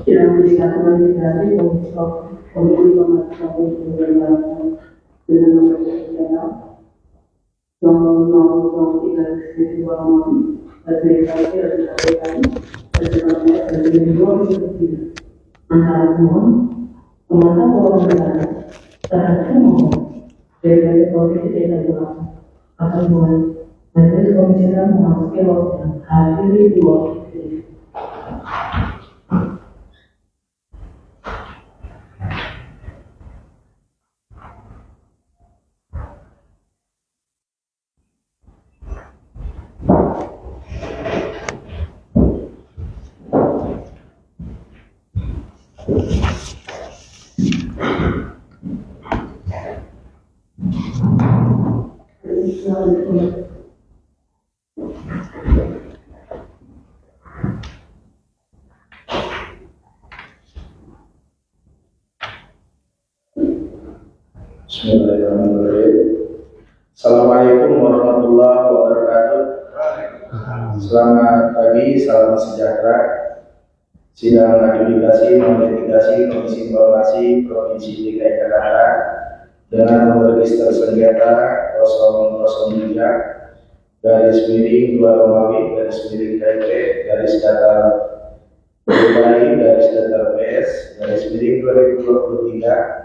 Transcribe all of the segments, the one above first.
yang dikatakan dari Komisi Pemerintahan dengan nomor nasional nomor 3 antara mohon penguatan keuangan negara terhadap mohon dari Provinsi DKI Jakarta akan mulai Majelis Komisioner memasuki waktu yang hadiri dua. Bismillahirrahmanirrahim. Assalamualaikum warahmatullahi wabarakatuh. Selamat pagi, salam sejahtera. Sidang adjudikasi non-litigasi Komisi Informasi Provinsi DKI Jakarta dengan nomor register sengketa 003 garis miring 2 Romawi garis miring KIP garis datar DKI garis datar PS garis miring 2023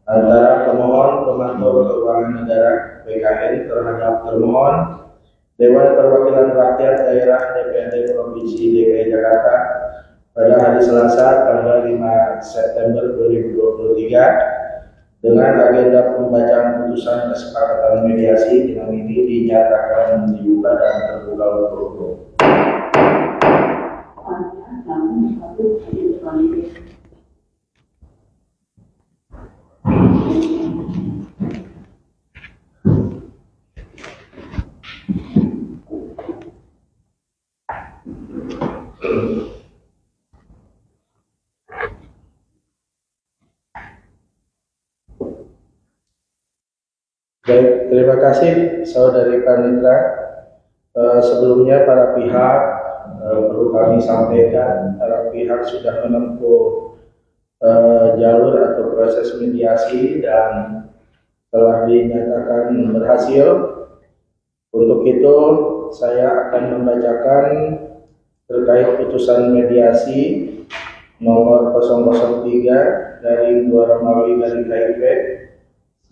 antara pemohon pemantau keuangan negara PKN terhadap termohon Dewan Perwakilan Rakyat Daerah DPRD Provinsi DKI Jakarta pada hari Selasa tanggal 5 September 2023 dengan agenda pembacaan putusan kesepakatan mediasi. Dengan ini dinyatakan dibuka dan terbuka untuk umum. Baik, terima kasih Saudari Panitra. Sebelumnya para pihak perlu kami sampaikan, para pihak sudah menempuh jalur atau proses mediasi dan telah dinyatakan berhasil. Untuk itu saya akan membacakan terkait putusan mediasi nomor 003 dari 2 Romawi dari KIP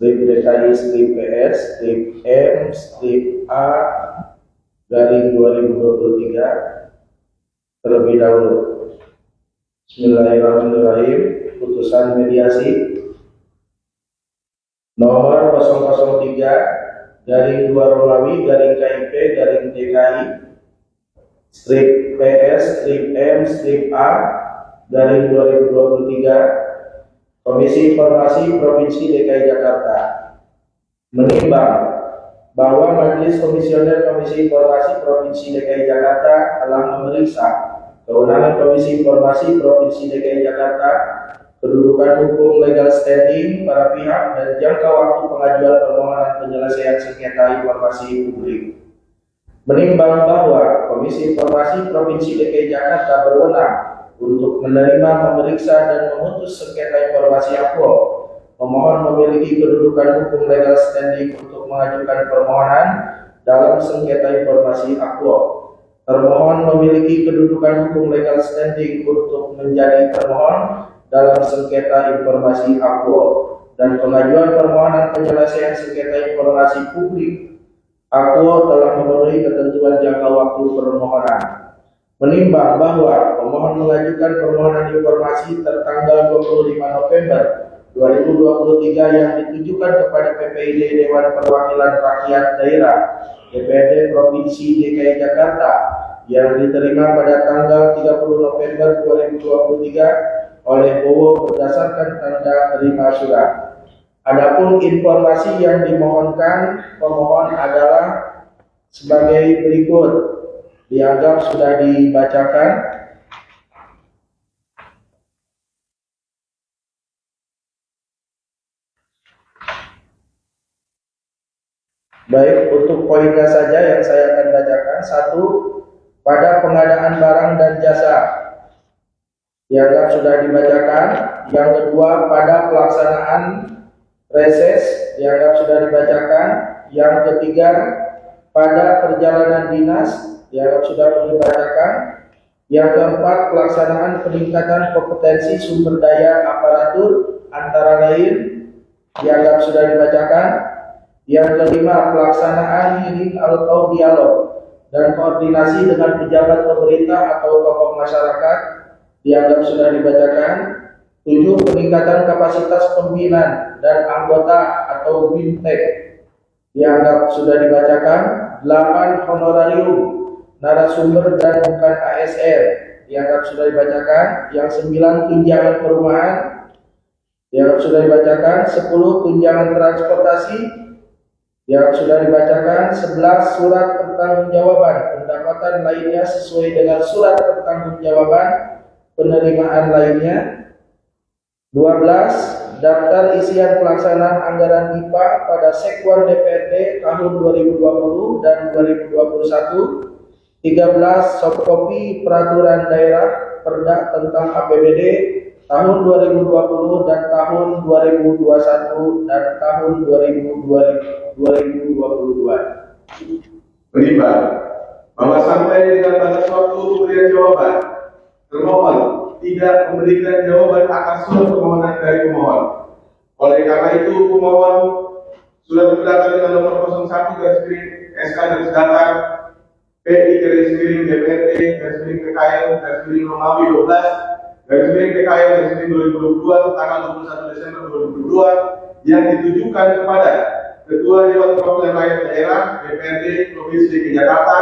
strip DKI strip PS strip M strip A dari 2023 terlebih dahulu. Bismillahirrahmanirrahim. Putusan mediasi nomor 003 dari 2 Romawi garing KIP garing DKI strip PS strip M strip A garing 2023 Komisi Informasi Provinsi DKI Jakarta menimbang bahwa Majelis Komisioner Komisi Informasi Provinsi DKI Jakarta telah memeriksa kewenangan Komisi Informasi Provinsi DKI Jakarta, kedudukan hukum legal standing para pihak, dan jangka waktu pengajuan permohonan penyelesaian sengketa informasi publik. Menimbang bahwa Komisi Informasi Provinsi DKI Jakarta berwenang untuk menerima, memeriksa, dan memutus sengketa informasi Aquo. Pemohon memiliki kedudukan hukum legal standing untuk mengajukan permohonan dalam sengketa informasi Aquo. Termohon memiliki kedudukan hukum legal standing untuk menjadi termohon dalam sengketa informasi Aquo, dan pengajuan permohonan penyelesaian sengketa informasi publik Aquo telah memenuhi ketentuan jangka waktu permohonan. Menimbang bahwa pemohon mengajukan permohonan informasi tertanggal 25 November 2023 yang ditujukan kepada PPID Dewan Perwakilan Rakyat Daerah DPRD Provinsi DKI Jakarta yang diterima pada tanggal 30 November 2023 oleh Bowo berdasarkan tanda terima surat. Adapun informasi yang dimohonkan pemohon adalah sebagai berikut. Dianggap sudah dibacakan. Baik, untuk poinnya saja yang saya akan bacakan. 1. pada pengadaan barang dan jasa, dianggap sudah dibacakan. Yang kedua, pada pelaksanaan reses, dianggap sudah dibacakan. Yang ketiga, pada perjalanan dinas, dianggap sudah dibacakan. Yang keempat, pelaksanaan peningkatan kompetensi sumber daya aparatur antara lain, dianggap sudah dibacakan. Yang kelima, pelaksanaan hearing atau dialog dan koordinasi dengan pejabat pemerintah atau tokoh masyarakat, dianggap sudah dibacakan. 7. Peningkatan kapasitas pimpinan dan anggota atau BIMTEK, dianggap sudah dibacakan. 8. Honorarium narasumber dan bukan ASN, dianggap sudah dibacakan. Yang 9. Tunjangan perumahan, dianggap sudah dibacakan. 10. Tunjangan transportasi, dianggap sudah dibacakan. 11. Surat pertanggungjawaban pendapatan lainnya sesuai dengan surat pertanggungjawaban penerimaan lainnya. 12. Daftar isian pelaksanaan anggaran IPA pada Sekwan DPRD tahun 2020 dan 2021. 13. Soft copy peraturan daerah Perda tentang APBD tahun 2020 dan tahun 2021 dan tahun 2022. Menimbang bahwa sampai dengan batas waktu pemberian jawaban, termohon tidak memberikan jawaban atas surat permohonan dari pemohon. Oleh karena itu, pemohon surat terdaftar dengan nomor 01 SK PI-DPRD PKM Romawi 12 PKM 2022 tanggal 21 Desember 2022 yang ditujukan kepada Ketua Dewan Perwakilan Rakyat Daerah DPRD Provinsi DKI Jakarta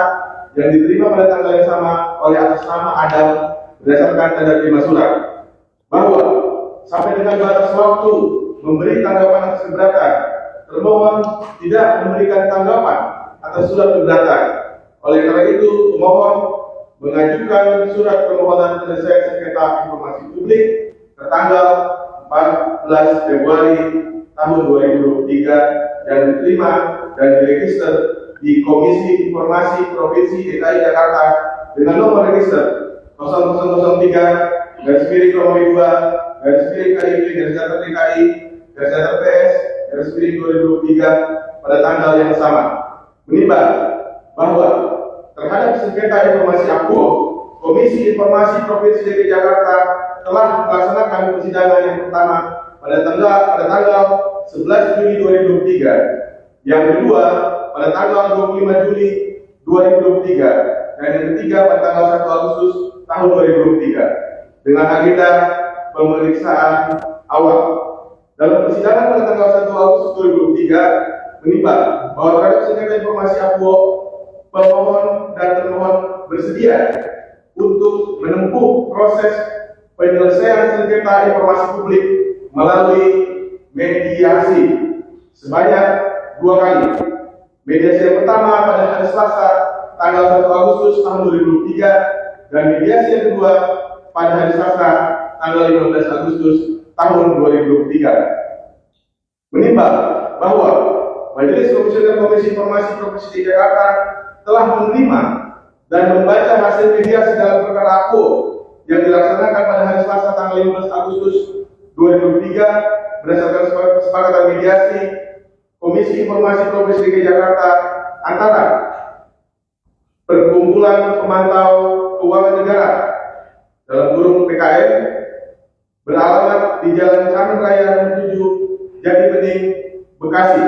yang diterima pada tanggal yang sama oleh atas nama Adam berdasarkan tanda terima surat, bahwa sampai dengan batas waktu memberi tanggapan atas keberatan, termohon tidak memberikan tanggapan atas surat keberatan. Oleh karena itu, pemohon mengajukan surat permohonan penyelesaian sengketa informasi publik tertanggal 14 Februari tahun 2023 dan diterima dan diregister di Komisi Informasi Provinsi DKI Jakarta dengan nomor register 0003 Romawi 2 KIP DKI PS 2023 pada tanggal yang sama. Menimbang bahwa terhadap sengketa informasi Akuo, Komisi Informasi Provinsi DKI Jakarta telah melaksanakan persidangan yang pertama pada tanggal 11 Juli 2023, yang kedua pada tanggal 25 Juli 2023, dan yang ketiga pada tanggal 1 Agustus tahun 2023 dengan agenda pemeriksaan awal. Dalam persidangan pada tanggal 1 Agustus 2023, menimbang bahwa terhadap sengketa informasi Akuo, pemohon dan termohon bersedia untuk menempuh proses penyelesaian sengketa informasi publik melalui mediasi sebanyak 2 kali. Mediasi yang pertama pada hari Selasa tanggal 1 Agustus tahun 2023 dan mediasi yang kedua pada hari Selasa tanggal 15 Agustus tahun 2023. Menimbang bahwa Majelis Komisioner Komisi Informasi Provinsi DKI Jakarta telah menerima dan membaca hasil mediasi dalam perkara Akuo yang dilaksanakan pada hari Selasa tanggal 15 Agustus 2023 berdasarkan kesepakatan mediasi Komisi Informasi Provinsi DKI Jakarta antara Perkumpulan Pemantau Keuangan Negara dalam kurung PKN beralamat di Jalan Camen Raya 7 Jati Bening, Bekasi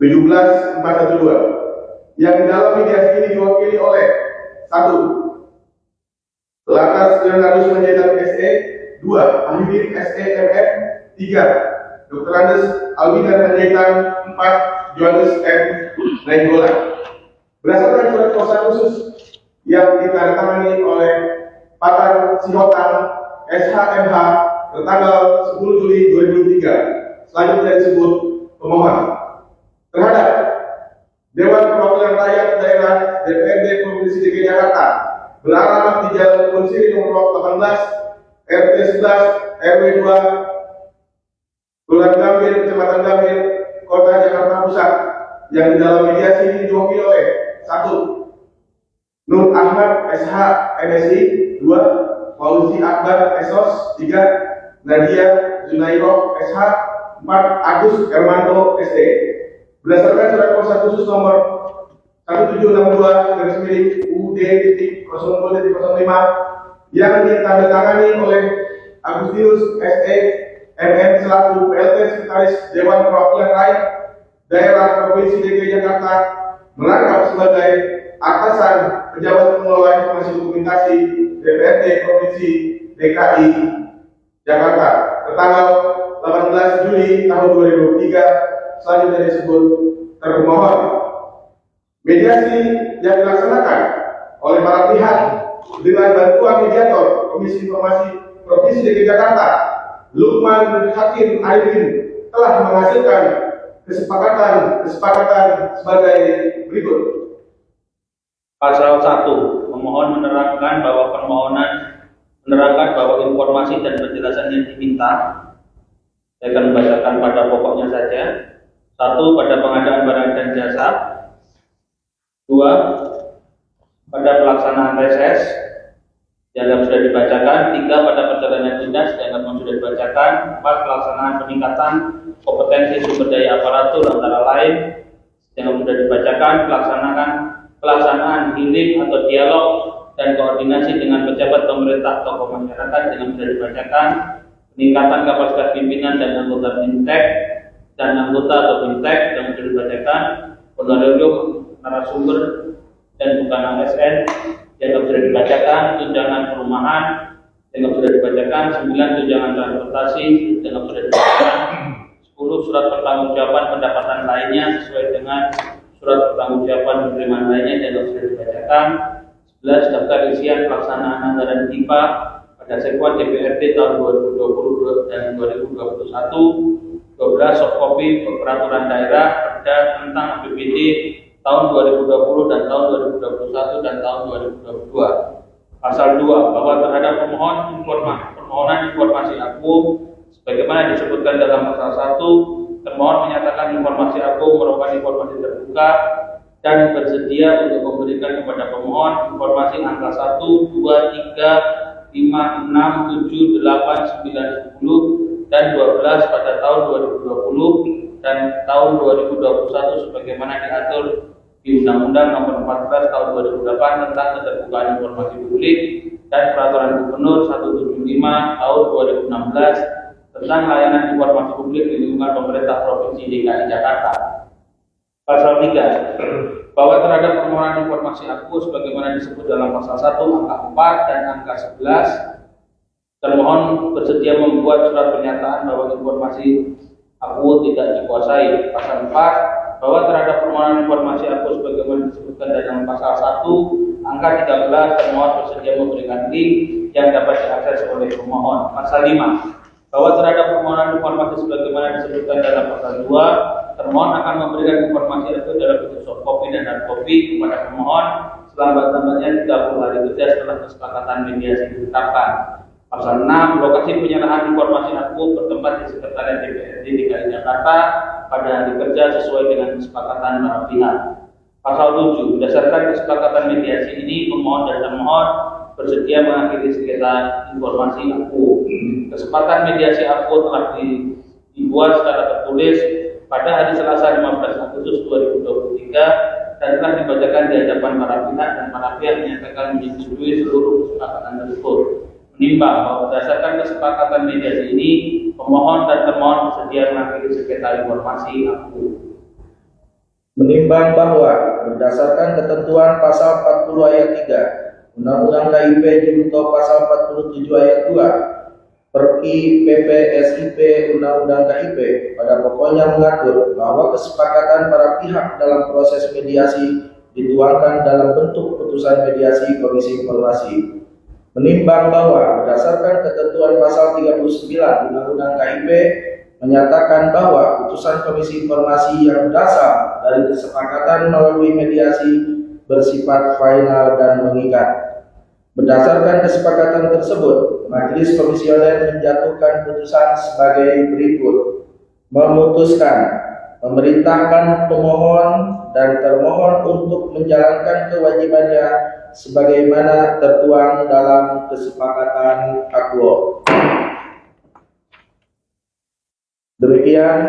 17412 yang di dalam mediasi ini diwakili oleh 1. Latas Leonardus Panjaitan SE, 2. Ahli SEMF, 3. Dr. Andes Albinan Panjaitan, 4. Johannes M. Nainggolan. Berdasarkan surat kuasa khusus yang ditandatangani oleh Pakar Sihotan SHMH tertanggal 10 Juli 2003, selanjutnya disebut pemohon terhadap Dewan Perwakilan Rakyat Daerah DPRD Provinsi DKI Jakarta beralamat di Jalan Konsiri nomor 18 RT 11 RW 2 Kelurahan Gambir, Kecamatan Gambir, Kota Jakarta Pusat yang di dalam mediasi ini diwakili oleh 1. Nur Ahmad SH MSI 2, Fauzi Akbar SOS 3, Nadia Zunairoh SH 4, Agus Hermanto SD. Berdasarkan surat kuasa khusus nomor 1762 UD.02.05 yang ditandatangani oleh Agustinus SE MM selaku PLT Sekretaris Dewan Perwakilan Rakyat Daerah Provinsi DKI Jakarta merangkap sebagai atasan pejabat pengelola informasi dokumentasi DPRD Provinsi DKI Jakarta tertanggal 18 Juli tahun 2023 selanjutnya disebut termohon. Mediasi yang dilaksanakan oleh para pihak dengan bantuan mediator Komisi Informasi Provinsi DKI Jakarta Lukman Hakim Arifin telah menghasilkan kesepakatan sebagai berikut. Pasal 1 memohon menerangkan bahwa informasi dan penjelasan yang diminta, saya akan membacakan pada pokoknya saja. 1. Pada pengadaan barang dan jasa. 2. Pada pelaksanaan reses, dianggap sudah dibacakan. 3. Pada perjalanan dinas, dianggap sudah dibacakan. 4. Pelaksanaan peningkatan kompetensi sumber daya aparatur antara lain, dianggap sudah dibacakan. Pelaksanaan hearing atau dialog dan koordinasi dengan pejabat pemerintah tokoh masyarakat, dianggap sudah dibacakan. Peningkatan kapasitas pimpinan dan anggota Bintek dan anggota atau Bintek yang sudah dibacakan. Honorarium narasumber dan bukan ASN yang sudah dibacakan. Tunjangan perumahan yang sudah dibacakan. 9. Tunjangan transportasi yang sudah dibacakan. 10. Surat pertanggungjawaban pendapatan lainnya sesuai dengan surat pertanggungjawaban penerimaan lainnya yang sudah dibacakan. 11. Daftar isian pelaksanaan anggaran IPA pada Sekwan DPRD tahun 2020 dan 2021. 12. Soft copy peraturan daerah Perda tentang APBD tahun 2020 dan tahun 2021 dan tahun 2022. Pasal 2. Bahwa terhadap permohonan informasi akum sebagaimana disebutkan dalam pasal 1, termohon menyatakan informasi akum merupakan informasi terbuka dan bersedia untuk memberikan kepada pemohon informasi angka 1, 2, 3, 5, 6, 7, 8, 9, 10 dan 12 pada tahun 2020 dan tahun 2021 sebagaimana diatur di Undang-Undang Nomor 14 Tahun 2008 tentang Keterbukaan Informasi Publik dan Peraturan Gubernur 175 Tahun 2016 tentang Layanan Informasi Publik di lingkungan Pemerintah Provinsi DKI Jakarta. Pasal 3. Bahwa terhadap permohonan informasi aku sebagaimana disebut dalam pasal 1 angka 4 dan angka 11, termohon bersedia membuat surat pernyataan bahwa informasi aku tidak dikuasai. Pasal 4. Bahwa terhadap permohonan informasi aku sebagaimana disebutkan dalam pasal 1 angka 13, termohon bersedia memberikan link yang dapat diakses oleh pemohon. Pasal 5. Bahwa terhadap permohonan informasi sebagaimana disebutkan dalam pasal 2, termohon akan memberikan informasi itu dalam bentuk soft copy dan hard copy kepada pemohon selambat-lambatnya 30 hari kerja setelah kesepakatan mediasi ditetapkan. Pasal 6. Lokasi penyerahan informasi aku bertempat di Sekretariat DPRD DKI Jakarta pada hari kerja sesuai dengan kesepakatan para pihak. Pasal 7. Berdasarkan kesepakatan mediasi ini, pemohon dan termohon bersedia mengakhiri sengketa informasi aku. Kesepakatan mediasi aku telah dibuat secara tertulis pada hari Selasa 15 Agustus 2023 dan telah dibacakan di hadapan para pihak, dan para pihak menyatakan menyetujui seluruh kesepakatan tersebut. Menimbang bahwa berdasarkan kesepakatan mediasi ini, pemohon dan termohon bersedia mengakhiri sengketa informasi aku. Menimbang bahwa berdasarkan ketentuan pasal 40 ayat 3 Undang-Undang KIP junto pasal 47 ayat 2 Perki PP SIP Undang-Undang KIP pada pokoknya mengatur bahwa kesepakatan para pihak dalam proses mediasi dituangkan dalam bentuk putusan mediasi Komisi Informasi. Menimbang bahwa berdasarkan ketentuan pasal 39 Undang-Undang KIP menyatakan bahwa putusan Komisi Informasi yang berasal dari kesepakatan melalui mediasi bersifat final dan mengikat. Berdasarkan kesepakatan tersebut, Majelis Komisioner menjatuhkan putusan sebagai berikut. Memutuskan memerintahkan pemohon dan termohon untuk menjalankan kewajibannya sebagaimana tertuang dalam kesepakatan akuo. Demikian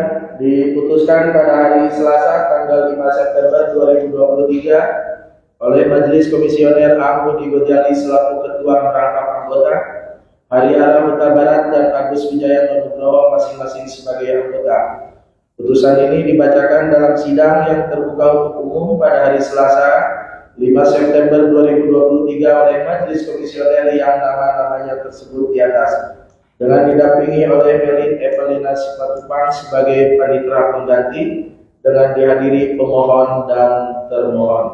diputuskan pada hari Selasa tanggal 5 September 2023 oleh Majelis Komisioner AMU di Gojali selaku Ketua Merangkap Anggota, Hariara Huta Barat dan Agus Wijayanto Nugroho masing-masing sebagai anggota. Putusan ini dibacakan dalam sidang yang terbuka untuk umum pada hari Selasa 5 September 2023 oleh Majelis Komisioner yang nama-namanya tersebut di atas, dengan didampingi oleh Melin Evelina Simatupang sebagai panitera pengganti, dengan dihadiri pemohon dan termohon.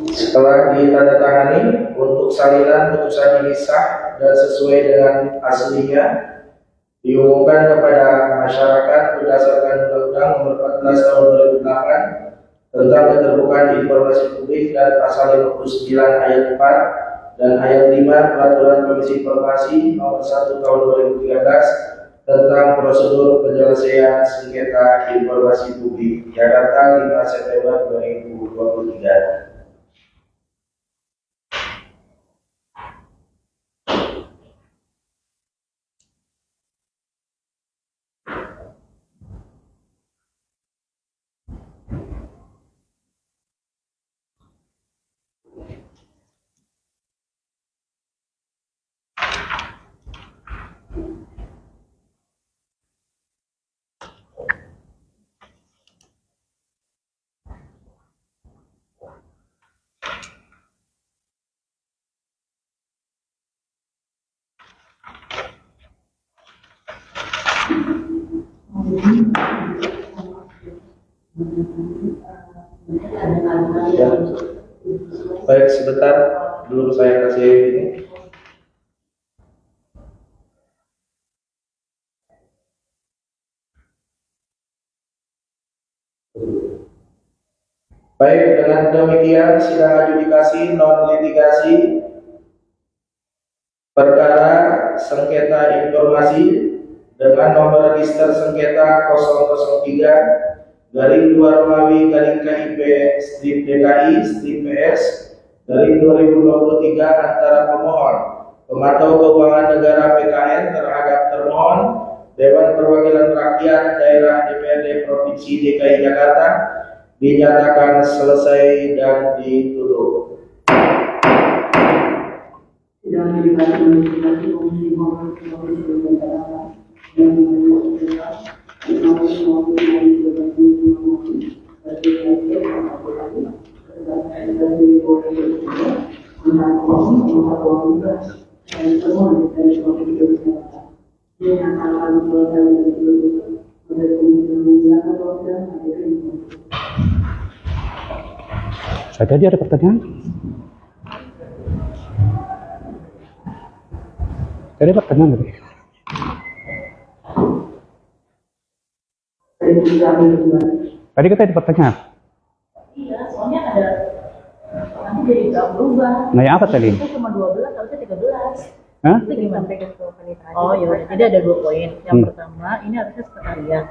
Setelah ditandatangani, untuk salinan putusan ini sah dan sesuai dengan aslinya, diumumkan kepada masyarakat berdasarkan Undang-Undang Nomor 14 Tahun 2008 tentang keterbukaan informasi publik dan Pasal 59 Ayat 4 dan Ayat 5 Peraturan Komisi Informasi Nomor 1 Tahun 2013 tentang prosedur penyelesaian sengketa informasi publik. Jakarta, 5 September 2023. Ya. Baik, sebentar dulu saya kasih ini. Baik, dengan demikian sidang adjudikasi non litigasi perkara sengketa informasi dengan nomor register sengketa 003 /2 Romawi /KIP strip DKI strip PS dari 2023 antara pemohon, Pemantau Keuangan Negara PKN terhadap termohon, Dewan Perwakilan Rakyat Daerah DPRD Provinsi DKI Jakarta dinyatakan selesai dan ditutup. Sidang dibahas menunjukkan Komisi Tadi ada pertanyaan? Tadi ada pertanyaan tadi. Tadi kita ada pertanyaan. Iya, soalnya ada nanti jadi nggak berubah. Nah, yang apa tadi? Itu cuma 12, harusnya 13. Hah? Itu gimana? Oh iya, jadi ada 2 poin. Yang pertama, ini harusnya sekretariat.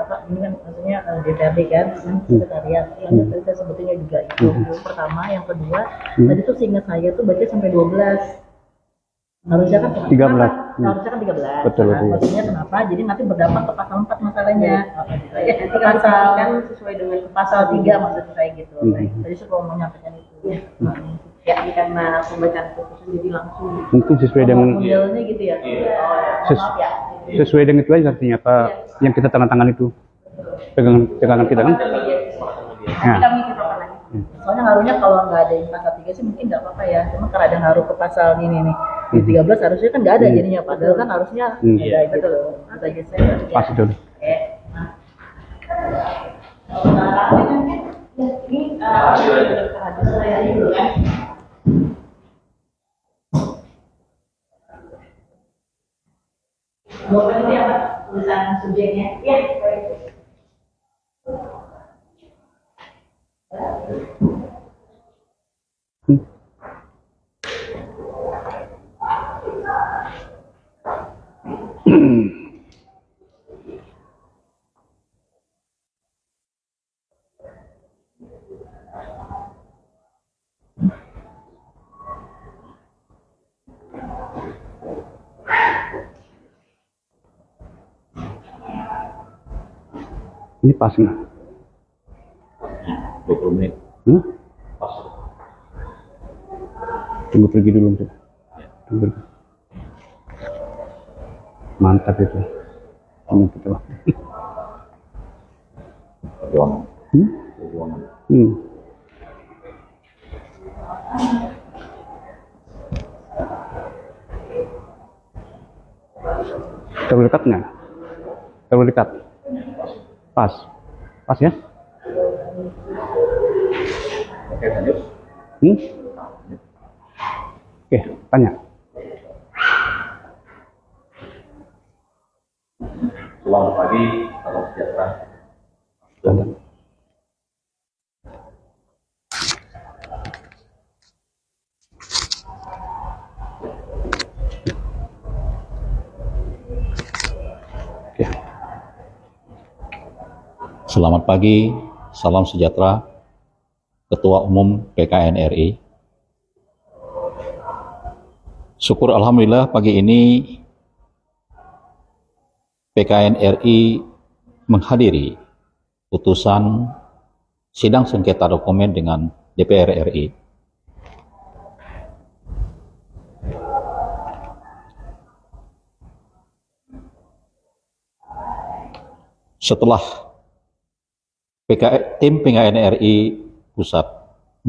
Apa ini kan maksudnya DPRD kan, sekretariat. Yang tadi saya sebetulnya juga itu. Pertama, yang kedua, tadi tuh seingat saya tuh baca sampai 12. Harusnya kan 13. Harusnya kan 13. Betul, Nah, betul. maksudnya kenapa? Jadi nanti berdampak ke pasal 4 masalahnya. Pasal kan sesuai dengan pasal 3 maksud saya gitu. Tadi saya mau menyampaikan itu. Ya, karena pembacaan putusan jadi langsung. Mungkin sesuai dengan Modelnya gitu ya. Maaf ya. sesuai dengan itu aja artinya apa yang kita tanda tangan itu. Pegangan kita kan? Nanti kami tetapkan lagi. Soalnya ngaruhnya kalau nggak ada yang pasal 3 sih mungkin nggak apa-apa ya. Cuma karena ada ngaruh ke pasal ini nih. Di 13 harusnya kan nggak ada jadinya. Padahal kan harusnya ada gitu loh. Kita geser. Pas itu. Oke. Nah, ini hadis saya dulu kan. Bapak ini apa? Tulisan subjeknya? Ya, baik. Ini pas nggak? 20 menit. Pas. Tunggu pergi dulu. Tunggu. Mantap itu. Gitu. Perjuangan. Hmm? Perjuangan. Terlalu dekat nggak? Terlalu dekat. Pas. Pas ya? Oke, lanjut. Oke, tanya. Selamat pagi, salam sejahtera. Tanda. Oke. Selamat pagi, salam sejahtera, Ketua Umum PKN RI. Syukur Alhamdulillah pagi ini PKN RI menghadiri putusan sidang sengketa dokumen dengan DPR RI. Setelah tim PKN RI Pusat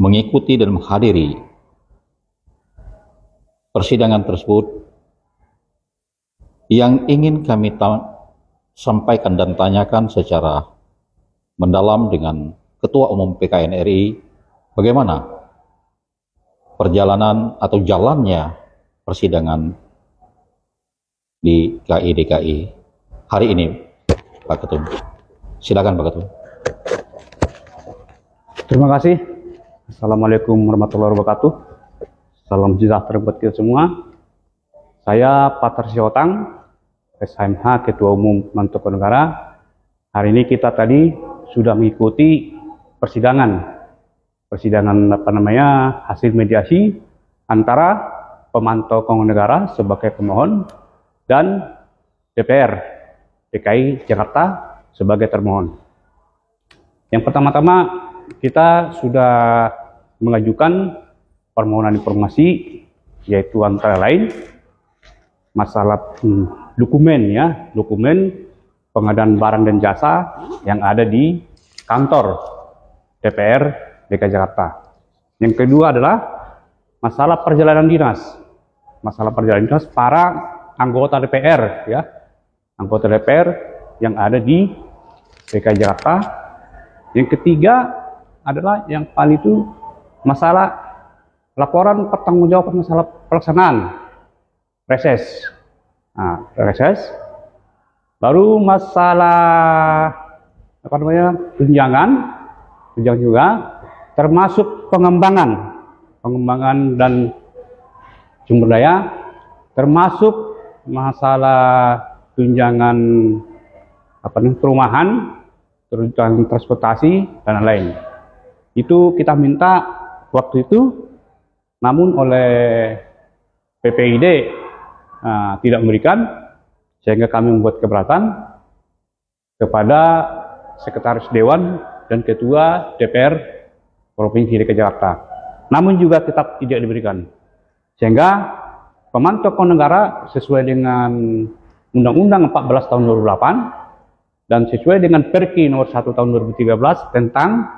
mengikuti dan menghadiri persidangan tersebut, yang ingin kami sampaikan dan tanyakan secara mendalam dengan Ketua Umum PKN RI, bagaimana perjalanan atau jalannya persidangan di KI DKI hari ini, Pak Ketum. Silakan Pak Ketum. Terima kasih. Assalamualaikum warahmatullahi wabarakatuh. Salam sejahtera buat kita semua. Saya Patar Siotang, SHMH Ketua Umum Mantoko Negara. Hari ini kita tadi sudah mengikuti persidangan hasil mediasi antara pemantau keuangan negara sebagai pemohon dan DPR DKI Jakarta sebagai termohon. Yang pertama-tama kita sudah mengajukan permohonan informasi, yaitu antara lain masalah dokumen pengadaan barang dan jasa yang ada di kantor DPR DKI Jakarta. Yang kedua adalah masalah perjalanan dinas para anggota DPR, anggota DPR yang ada di DKI Jakarta. Yang ketiga adalah yang paling itu masalah laporan pertanggungjawaban masalah pelaksanaan reses. Reses. Baru masalah tunjangan juga, termasuk pengembangan dan sumber daya, termasuk masalah tunjangan perumahan, tunjangan transportasi dan lain. Itu kita minta waktu itu, namun oleh PPID tidak memberikan, sehingga kami membuat keberatan kepada Sekretaris Dewan dan Ketua DPR Provinsi DKI Jakarta. Namun juga tetap tidak diberikan, sehingga pemantau keuangan negara sesuai dengan Undang-Undang 14 tahun 2008 dan sesuai dengan Perki nomor 1 tahun 2013 tentang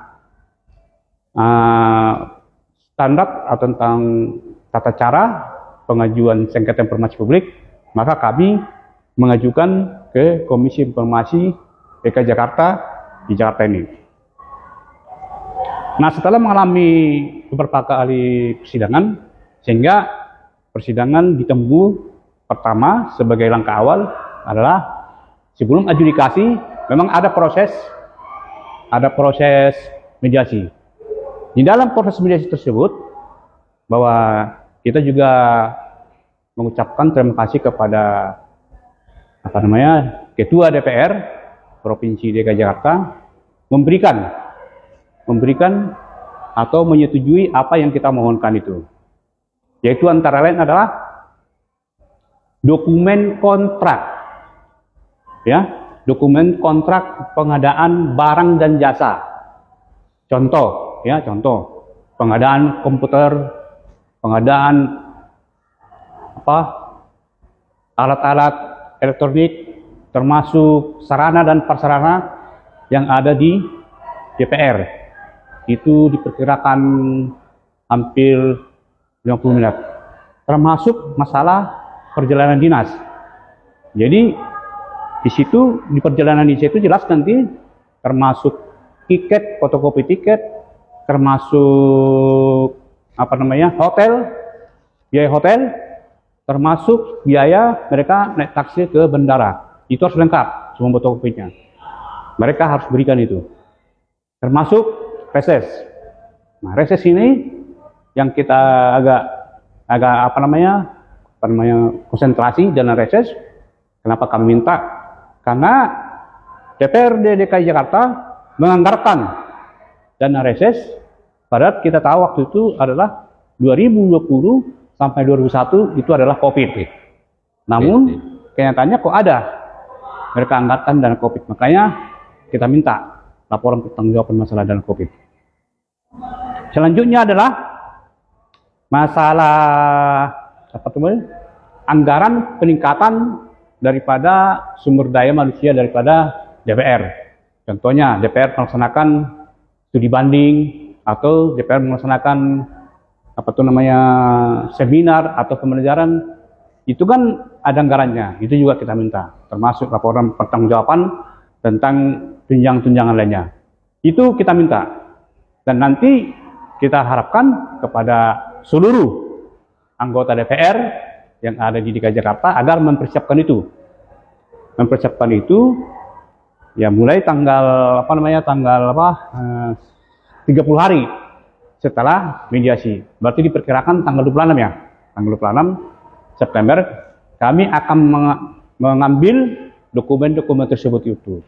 standar atau tentang tata cara pengajuan sengketa informasi publik, maka kami mengajukan ke Komisi Informasi DKI Jakarta di Jakarta ini. Nah, setelah mengalami beberapa kali persidangan, sehingga persidangan ditempuh pertama sebagai langkah awal adalah sebelum adjudikasi memang ada proses mediasi. Di dalam proses mediasi tersebut, bahwa kita juga mengucapkan terima kasih kepada Ketua DPR Provinsi DKI Jakarta memberikan atau menyetujui apa yang kita mohonkan itu. Yaitu antara lain adalah dokumen kontrak. Ya, dokumen kontrak pengadaan barang dan jasa. Contoh, pengadaan komputer, pengadaan alat-alat elektronik, termasuk sarana dan prasarana yang ada di DPR. Itu diperkirakan hampir 50 miliar. Termasuk masalah perjalanan dinas. Jadi di situ, di perjalanan dinas itu jelas nanti termasuk tiket, fotokopi tiket, termasuk hotel, biaya hotel, termasuk biaya mereka naik taksi ke bandara. Itu harus lengkap semua fotokopinya. Mereka harus berikan itu. Termasuk reses. Nah, reses ini yang kita agak konsentrasi dana reses. Kenapa kami minta? Karena DPRD DKI Jakarta menganggarkan dana reses, padahal kita tahu waktu itu adalah 2020 sampai 2001 itu adalah COVID. Namun kenyataannya kok ada mereka anggarkan dana COVID. Makanya kita minta laporan pertanggungjawaban masalah dana COVID. Selanjutnya adalah masalah anggaran peningkatan daripada sumber daya manusia daripada DPR. Contohnya DPR melaksanakan studi banding atau DPR melaksanakan seminar atau pembelajaran, itu kan ada anggarannya. Itu juga kita minta, termasuk laporan pertanggungjawaban tentang tunjangan-tunjangan lainnya. Itu kita minta. Dan nanti kita harapkan kepada seluruh anggota DPR yang ada di DKI Jakarta agar mempersiapkan itu. Mempersiapkan itu ya mulai tanggal 30 hari setelah mediasi. Berarti diperkirakan tanggal 26 ya. Tanggal 26 September kami akan mengambil dokumen-dokumen tersebut itu.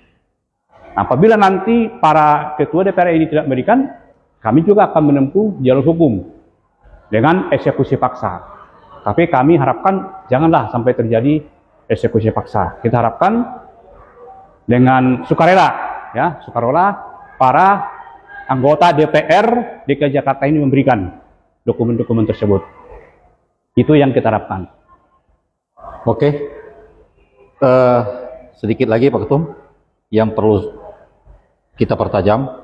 Apabila nanti para ketua DPR ini tidak memberikan, kami juga akan menempuh jalur hukum dengan eksekusi paksa. Tapi kami harapkan janganlah sampai terjadi eksekusi paksa. Kita harapkan dengan sukarela para anggota DPR DKI Jakarta ini memberikan dokumen-dokumen tersebut. Itu yang kita harapkan. Oke. Sedikit lagi Pak Ketum yang perlu kita pertajam.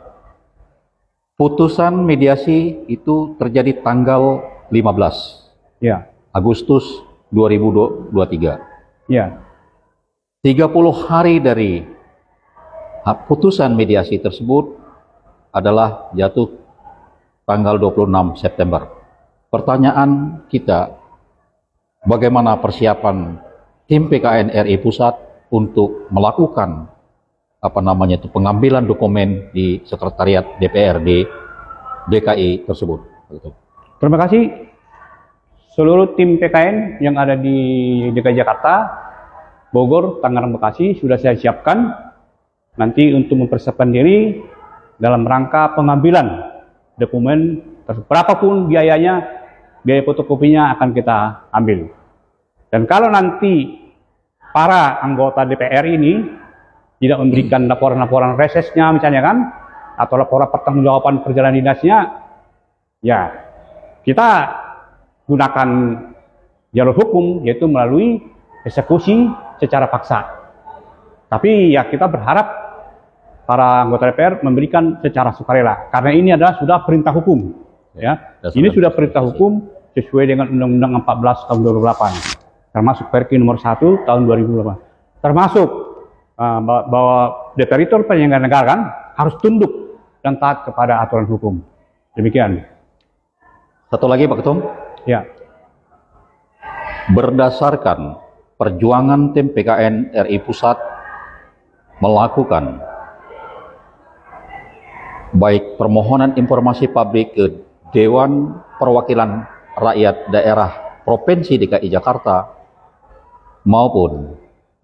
Putusan mediasi itu terjadi tanggal 15 Agustus 2023. Ya. 30 hari dari putusan mediasi tersebut adalah jatuh tanggal 26 September. Pertanyaan kita, bagaimana persiapan tim PKN RI Pusat untuk melakukan pengambilan dokumen di sekretariat DPRD DKI tersebut? Terima kasih seluruh tim PKN yang ada di DKI Jakarta, Bogor, Tangerang, Bekasi sudah saya siapkan nanti untuk mempersiapkan diri dalam rangka pengambilan dokumen berapapun biayanya, biaya fotokopinya akan kita ambil. Dan kalau nanti para anggota DPR ini tidak memberikan laporan-laporan resesnya misalnya kan, atau laporan pertanggungjawaban perjalanan dinasnya, ya kita gunakan jalur hukum, yaitu melalui eksekusi secara paksa. Tapi ya kita berharap para anggota DPR memberikan secara sukarela, karena ini adalah sudah perintah hukum. Ya, ini sudah perintah hukum sesuai dengan Undang-Undang 14 tahun 2008, termasuk Perki nomor 1 tahun 2008, termasuk bahwa DPR itu penyelenggara negara kan harus tunduk dan taat kepada aturan hukum. Demikian. Satu lagi Pak Ketum. Ya. Berdasarkan perjuangan tim PKN RI Pusat melakukan baik permohonan informasi publik ke Dewan Perwakilan Rakyat Daerah Provinsi DKI Jakarta maupun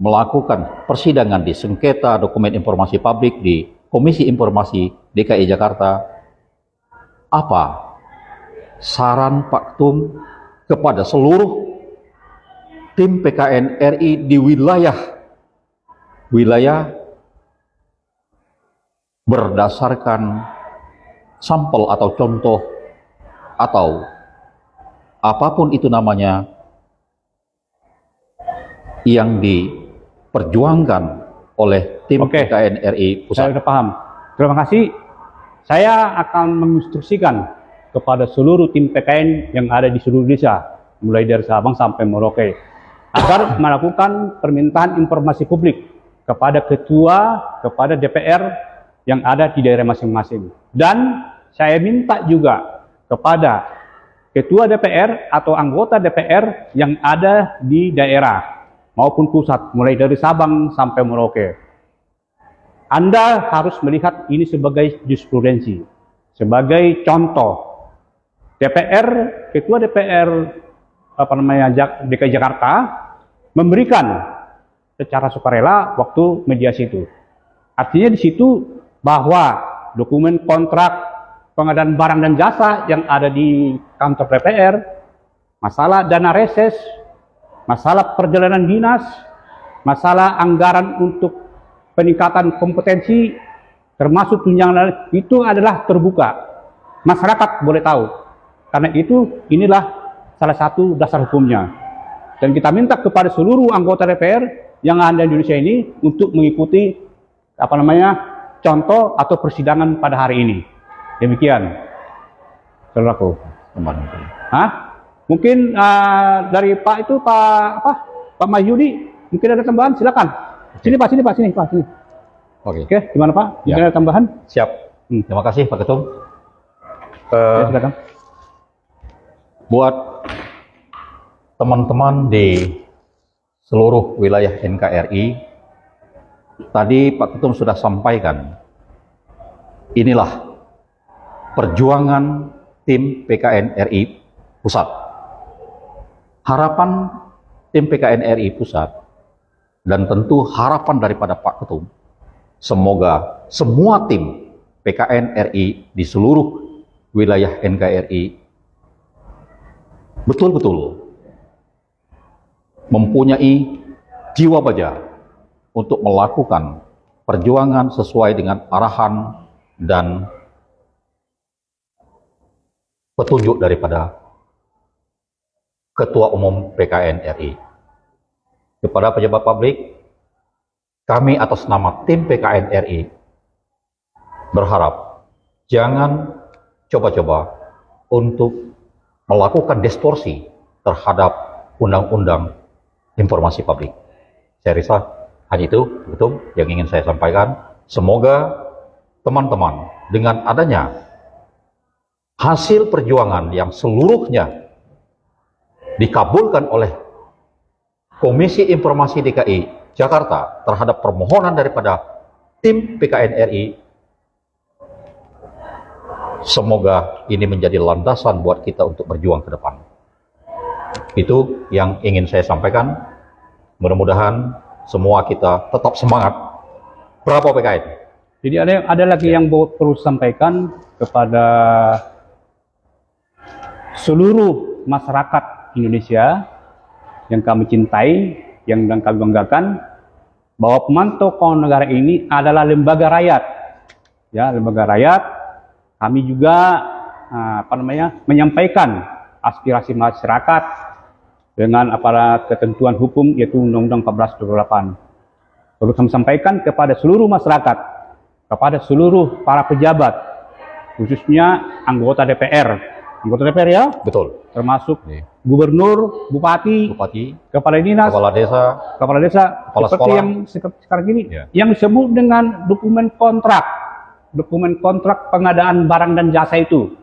melakukan persidangan di sengketa dokumen informasi publik di Komisi Informasi DKI Jakarta, apa saran Pak Ketum kepada seluruh tim PKN RI di wilayah berdasarkan sampel atau contoh atau apapun itu namanya yang diperjuangkan oleh tim Oke. PKN RI Saya Pusat. sudah paham. Terima kasih. Saya akan menginstruksikan kepada seluruh tim PKN yang ada di seluruh desa, mulai dari Sabang sampai Merauke, agar melakukan permintaan informasi publik kepada ketua, kepada DPR yang ada di daerah masing-masing. Dan saya minta juga kepada ketua DPR atau anggota DPR yang ada di daerah maupun pusat, mulai dari Sabang sampai Merauke. Anda harus melihat ini sebagai jurisprudensi, sebagai contoh. DPR, ketua DPR DKI Jakarta memberikan secara sukarela waktu mediasi itu. Artinya di situ bahwa dokumen kontrak pengadaan barang dan jasa yang ada di kantor DPR, masalah dana reses, masalah perjalanan dinas, masalah anggaran untuk peningkatan kompetensi, termasuk tunjangan, itu adalah terbuka. Masyarakat boleh tahu. Karena itu, inilah salah satu dasar hukumnya. Dan kita minta kepada seluruh anggota DPR yang ada di Indonesia ini untuk mengikuti contoh atau persidangan pada hari ini. Demikian, saudaraku. Hah? Mungkin dari Pak Mahyudi, mungkin ada tambahan, silakan. Sini Pak. Oke. Oke, gimana Pak? Mungkin ada tambahan? Siap. Terima kasih Pak Ketum. Ya, silakan. Buat teman-teman di seluruh wilayah NKRI, tadi Pak Ketum sudah sampaikan, inilah perjuangan tim PKN RI Pusat. Harapan tim PKN RI Pusat dan tentu harapan daripada Pak Ketum, semoga semua tim PKN RI di seluruh wilayah NKRI betul-betul mempunyai jiwa baja untuk melakukan perjuangan sesuai dengan arahan dan petunjuk daripada Ketua Umum PKN RI. Kepada pejabat publik, kami atas nama tim PKN RI berharap jangan coba-coba untuk melakukan distorsi terhadap undang-undang informasi publik. Saya rasa hanya itu betul yang ingin saya sampaikan. Semoga teman-teman dengan adanya hasil perjuangan yang seluruhnya dikabulkan oleh Komisi Informasi DKI Jakarta terhadap permohonan daripada tim PKN RI, semoga ini menjadi landasan buat kita untuk berjuang ke depan. Itu yang ingin saya sampaikan. Mudah-mudahan semua kita tetap semangat. Bravo PKN. Jadi ada lagi yang perlu sampaikan kepada seluruh masyarakat Indonesia yang kami cintai, yang kami banggakan, bahwa pemantau keuangan negara ini adalah lembaga rakyat. Ya, lembaga rakyat. Kami juga menyampaikan aspirasi masyarakat dengan ketentuan hukum, yaitu Undang-Undang 1428. Perlu kami sampaikan kepada seluruh masyarakat, kepada seluruh para pejabat, khususnya anggota DPR ya, Betul. termasuk gubernur, bupati, kepala dinas, kepala desa, kepala seperti sekolah. yang sekarang ini, Ya. yang disebut dengan dokumen kontrak pengadaan barang dan jasa itu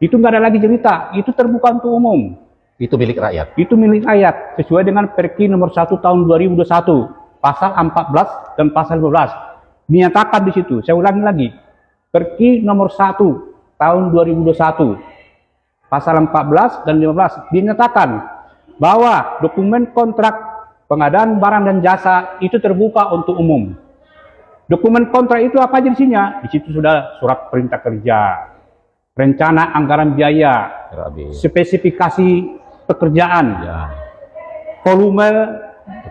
nggak ada lagi cerita, itu terbuka untuk umum. Itu milik rakyat. Itu milik rakyat sesuai dengan Perki nomor 1 tahun 2021, pasal 14 dan pasal 15. Dinyatakan di situ, saya ulangi lagi. Perki nomor 1 tahun 2021, pasal 14 dan 15 dinyatakan bahwa dokumen kontrak pengadaan barang dan jasa itu terbuka untuk umum. Dokumen kontrak itu apa aja isinya? Di situ sudah surat perintah kerja, rencana anggaran biaya, RAB. spesifikasi pekerjaan, Ya. volume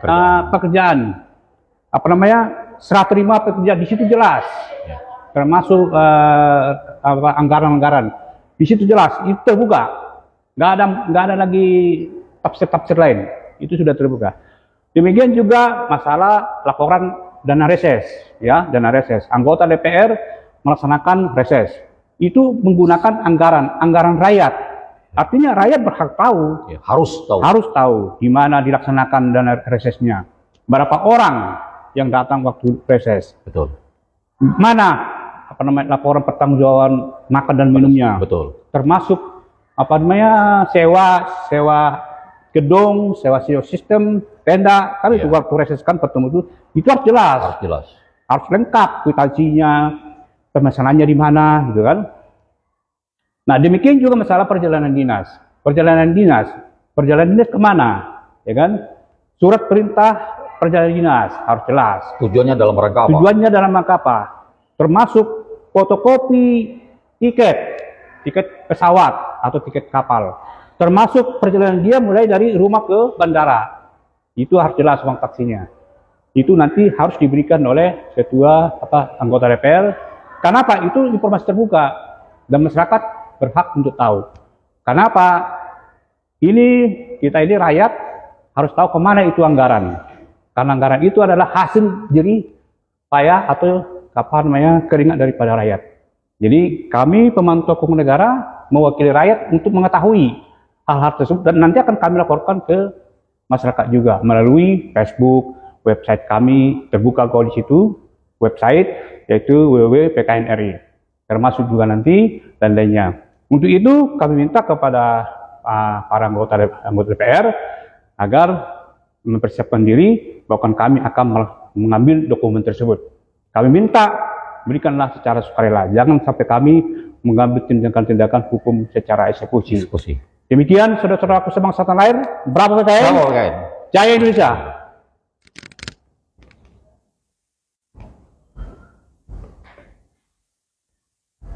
Pekerjaan. pekerjaan, apa namanya, serah terima pekerja, di situ jelas, Ya. termasuk anggaran-anggaran, di situ jelas, itu terbuka, nggak ada lagi tafsir-tafsir lain, itu sudah terbuka. Demikian juga masalah laporan dana reses, ya, dana reses. Anggota DPR melaksanakan reses, itu menggunakan anggaran rakyat. Artinya rakyat berhak tahu, Ya, harus tahu di mana dilaksanakan dana resesnya, berapa orang yang datang waktu reses, betul. mana apa namanya laporan pertanggungjawaban makan dan minumnya, Betul. termasuk apa namanya sewa gedung, sewa sistem, tenda. Kan itu Ya. waktu reses kan pertemuan itu harus jelas, Harus jelas. harus lengkap kwitansinya, pemesanannya di mana, gitu kan. Nah, demikian juga masalah perjalanan dinas. Perjalanan dinas kemana, ya kan? Surat perintah perjalanan dinas harus jelas. Tujuannya dalam rangka apa? Tujuannya dalam rangka apa? Termasuk fotokopi tiket pesawat atau tiket kapal. Termasuk perjalanan dia mulai dari rumah ke bandara. Itu harus jelas uang taksinya. Itu nanti harus diberikan oleh ketua anggota DPR. Kenapa? Itu informasi terbuka dan masyarakat berhak untuk tahu. Kenapa? Kita ini rakyat harus tahu kemana itu anggaran. Karena anggaran itu adalah hasil jerih payah atau keringat daripada rakyat. Jadi kami pemantau keuangan negara mewakili rakyat untuk mengetahui hal-hal tersebut dan nanti akan kami laporkan ke masyarakat juga melalui Facebook, website kami terbuka kok di situ, website yaitu www.pknri. Termasuk juga nanti dan lainnya. Untuk itu kami minta kepada para anggota DPR agar mempersiapkan diri bahwa kami akan mengambil dokumen tersebut. Kami minta berikanlah secara sukarela, jangan sampai kami mengambil tindakan-tindakan hukum secara eksekusi. Demikian saudara-saudaraku sebangsa tanah air, berapa PKN? Bravo, PKN. Jaya Indonesia.